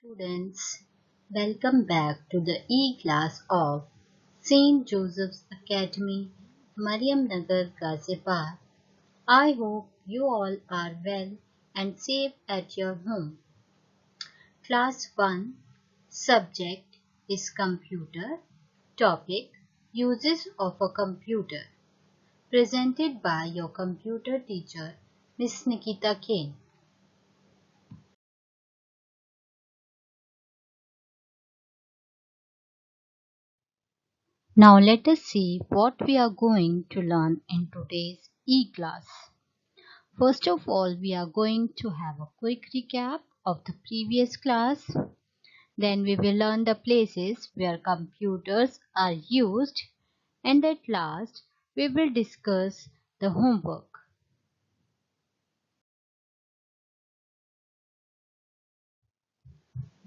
Students, welcome back to the E-class of St. Joseph's Academy, Mariamnagar, Ghaziabad. I hope you all are well and safe at your home. Class 1 subject is computer. Topic uses of a computer. Presented by your computer teacher, Miss Nikita Kane. Now let us see what we are going to learn in today's e-class. First of all, we are going to have a quick recap of the previous class. Then we will learn the places where computers are used. And at last, we will discuss the homework.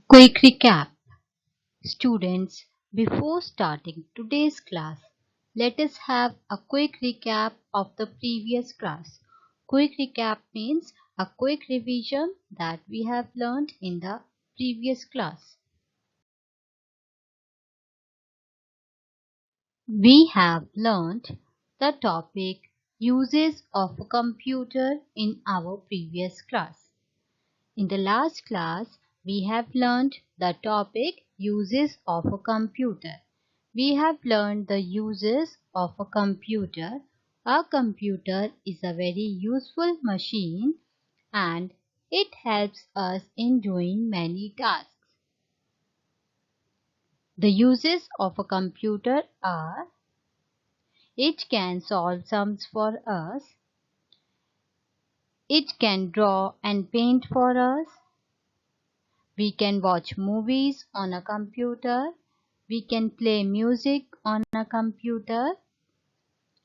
Quick recap. Students, before starting today's class, let us have a quick recap of the previous class. Quick recap means a quick revision that we have learned in the previous class. We have learned the topic uses of a computer in our previous class. In the last class, we have learned the topic uses of a computer. We have learned the uses of a computer. A computer is a very useful machine and it helps us in doing many tasks. The uses of a computer are: it can solve sums for us, it can draw and paint for us, we can watch movies on a computer. We can play music on a computer.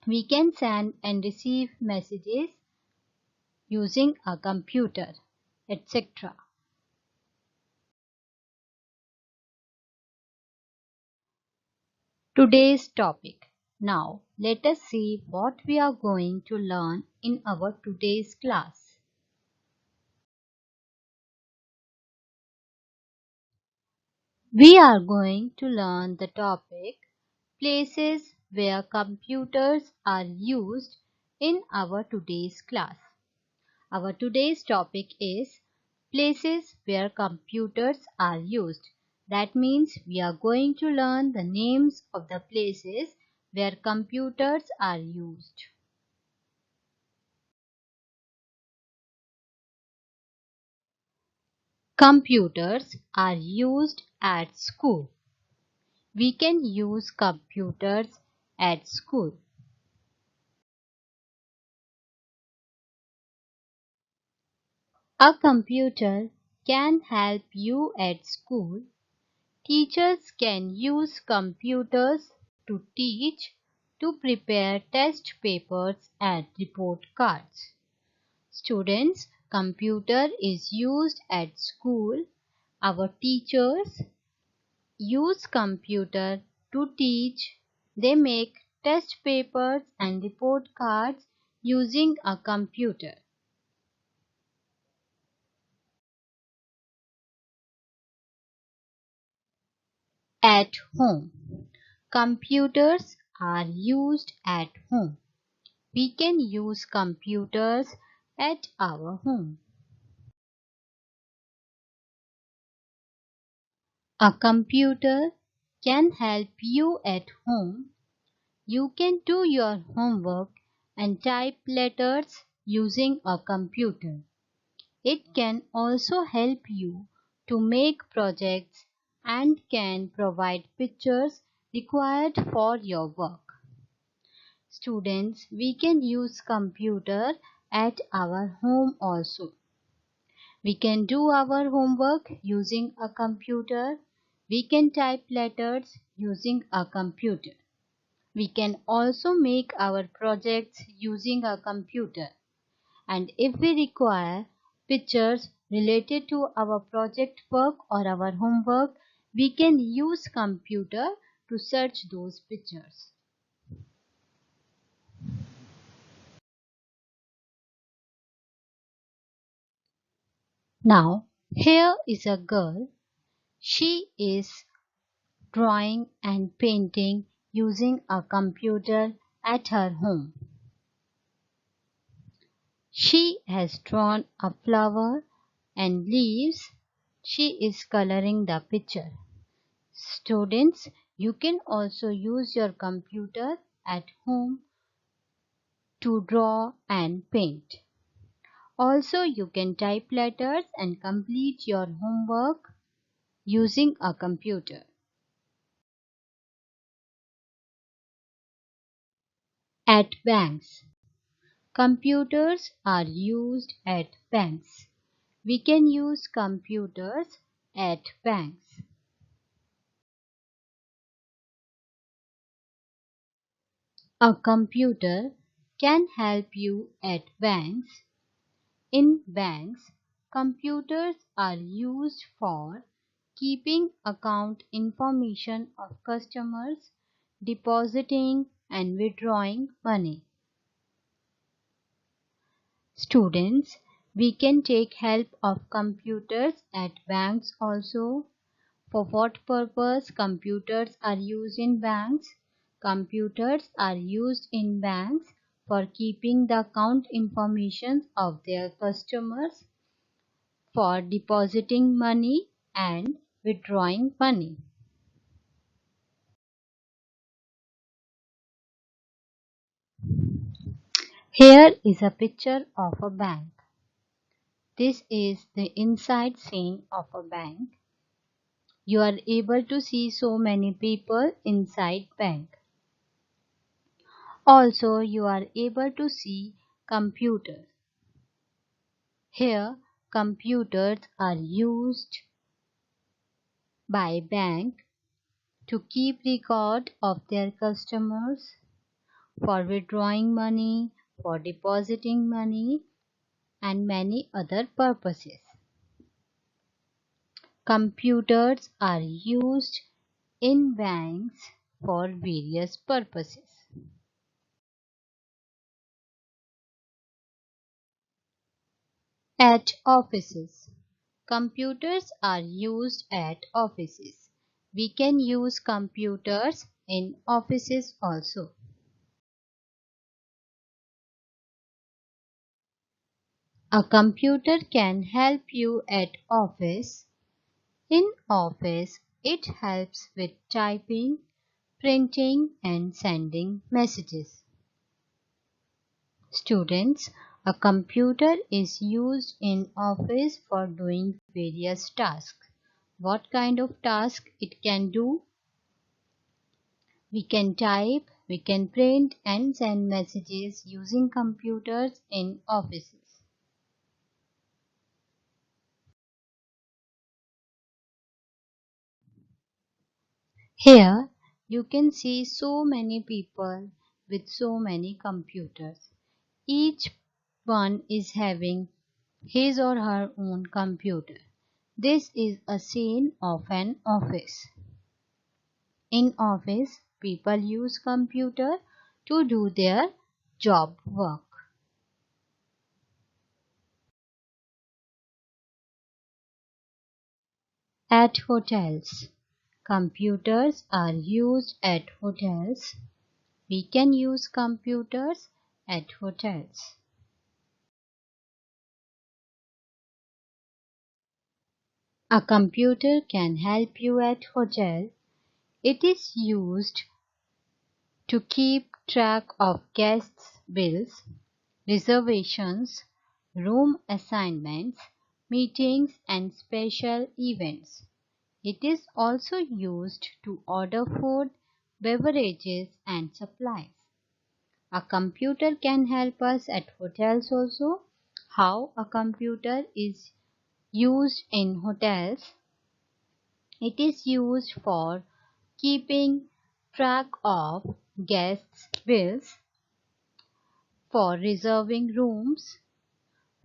We can send and receive messages using a computer, etc. Today's topic. Now, let us see what we are going to learn in our today's class. We are going to learn the topic places where computers are used in our today's class. Our today's topic is places where computers are used. That means we are going to learn the names of the places where computers are used. Computers are used at school. We can use computers at school. A computer can help you at school. Teachers can use computers to teach, to prepare test papers and report cards. Students, computer is used at school. Our teachers use computer to teach. They make test papers and report cards using a computer. At home. Computers are used at home. We can use computers at our home. A computer can help you at home. You can do your homework and type letters using a computer. It can also help you to make projects and can provide pictures required for your work. Students, we can use computer at our home also. We can do our homework using a computer. We can type letters using a computer. We can also make our projects using a computer. And if we require pictures related to our project work or our homework, we can use computer to search those pictures. Now, here is a girl. She is drawing and painting using a computer at her home. She has drawn a flower and leaves. She is coloring the picture. Students, you can also use your computer at home to draw and paint. Also, you can type letters and complete your homework using a computer. At banks. Computers are used at banks. We can use computers at banks. A computer can help you at banks. In banks, computers are used for keeping account information of customers, depositing and withdrawing money. Students, we can take help of computers at banks also. For what purpose computers are used in banks? Computers are used in banks for keeping the account information of their customers, for depositing money and withdrawing money. Here is a picture of a bank. This is the inside scene of a bank. You are able to see so many people inside bank. Also, you are able to see computers. Here, computers are used by bank to keep record of their customers, for withdrawing money, for depositing money, and many other purposes. Computers are used in banks for various purposes. At offices. Computers are used at offices. We can use computers in offices also. A computer can help you at office. In office, it helps with typing, printing and sending messages. Students, a computer is used in office for doing various tasks. What kind of task it can do? We can type, we can print and send messages using computers in offices. Here you can see so many people with so many computers. Each one is having his or her own computer. This is a scene of an office. In office, people use computer to do their job work. At hotels, computers are used at hotels. We can use computers at hotels. A computer can help you at hotel. It is used to keep track of guests' bills, reservations, room assignments, meetings and special events. It is also used to order food, beverages and supplies. A computer can help us at hotels also. How a computer is used in hotels? It is used for keeping track of guests' bills, for reserving rooms,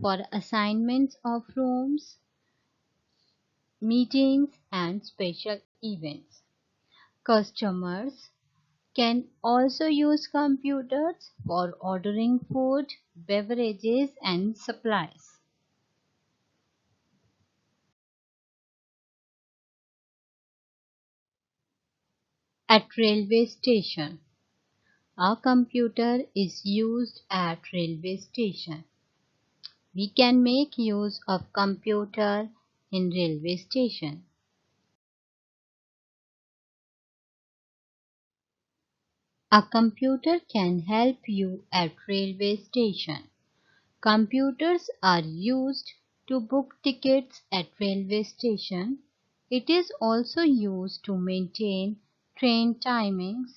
for assignments of rooms, meetings and special events. Customers can also use computers for ordering food, beverages and supplies. At railway station. A computer is used at railway station. We can make use of computer in railway station. A computer can help you at railway station. Computers are used to book tickets at railway station. It is also used to maintain train timings.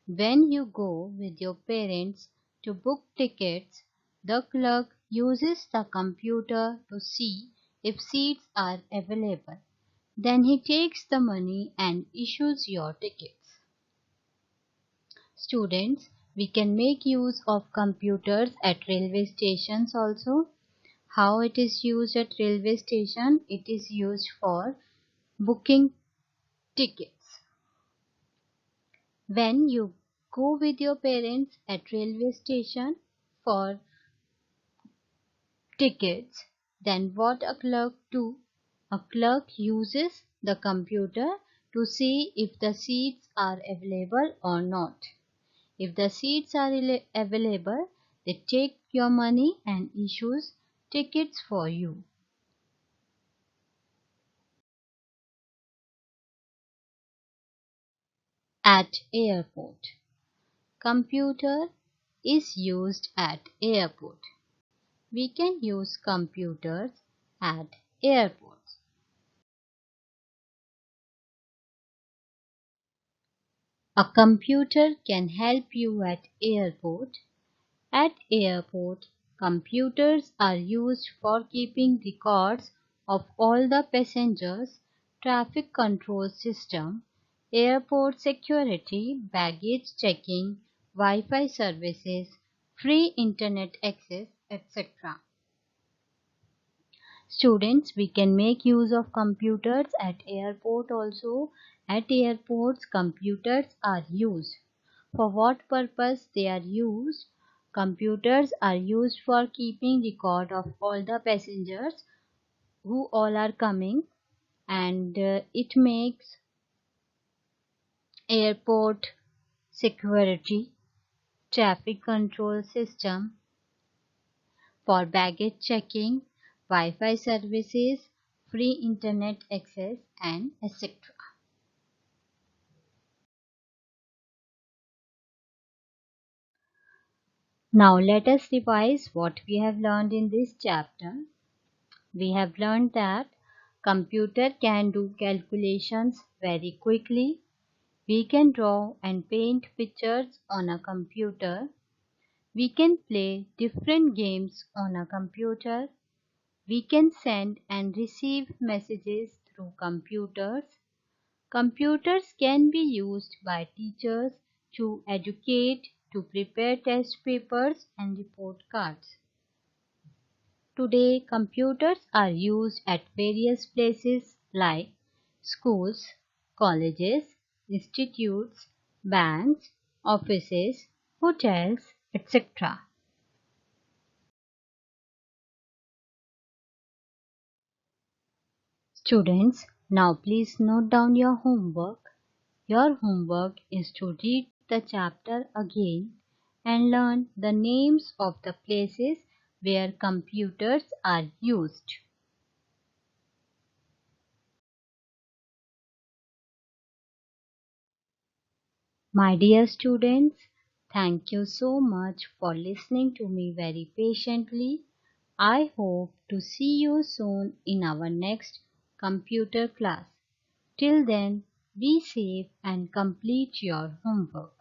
When you go with your parents to book tickets, the clerk uses the computer to see if seats are available. Then he takes the money and issues your tickets. Students, we can make use of computers at railway stations also. How it is used at railway station? It is used for booking tickets. When you go with your parents at railway station for tickets, then what a clerk do? A clerk uses the computer to see if the seats are available or not. If the seats are available, they take your money and issues tickets for you. At airport. Computer is used at airport. We can use computers at airports. A computer can help you at airport. At airport, computers are used for keeping records of all the passengers, traffic control system, airport security, baggage checking, Wi-Fi services, free internet access, etc. Students, we can make use of computers at airport also. At airports, computers are used. For what purpose they are used? Computers are used for keeping record of all the passengers who all are coming, and it makes airport security, traffic control system, for baggage checking, Wi-Fi services, free internet access, and etc. Now let us revise what we have learned in this chapter. We have learned that computer can do calculations very quickly. We can draw and paint pictures on a computer. We can play different games on a computer. We can send and receive messages through computers. Computers can be used by teachers to educate, to prepare test papers and report cards. Today, computers are used at various places like schools, colleges, institutes, banks, offices, hotels, etc. Students, now please note down your homework. Your homework is to read the chapter again and learn the names of the places where computers are used. My dear students, thank you so much for listening to me very patiently. I hope to see you soon in our next computer class. Till then, be safe and complete your homework.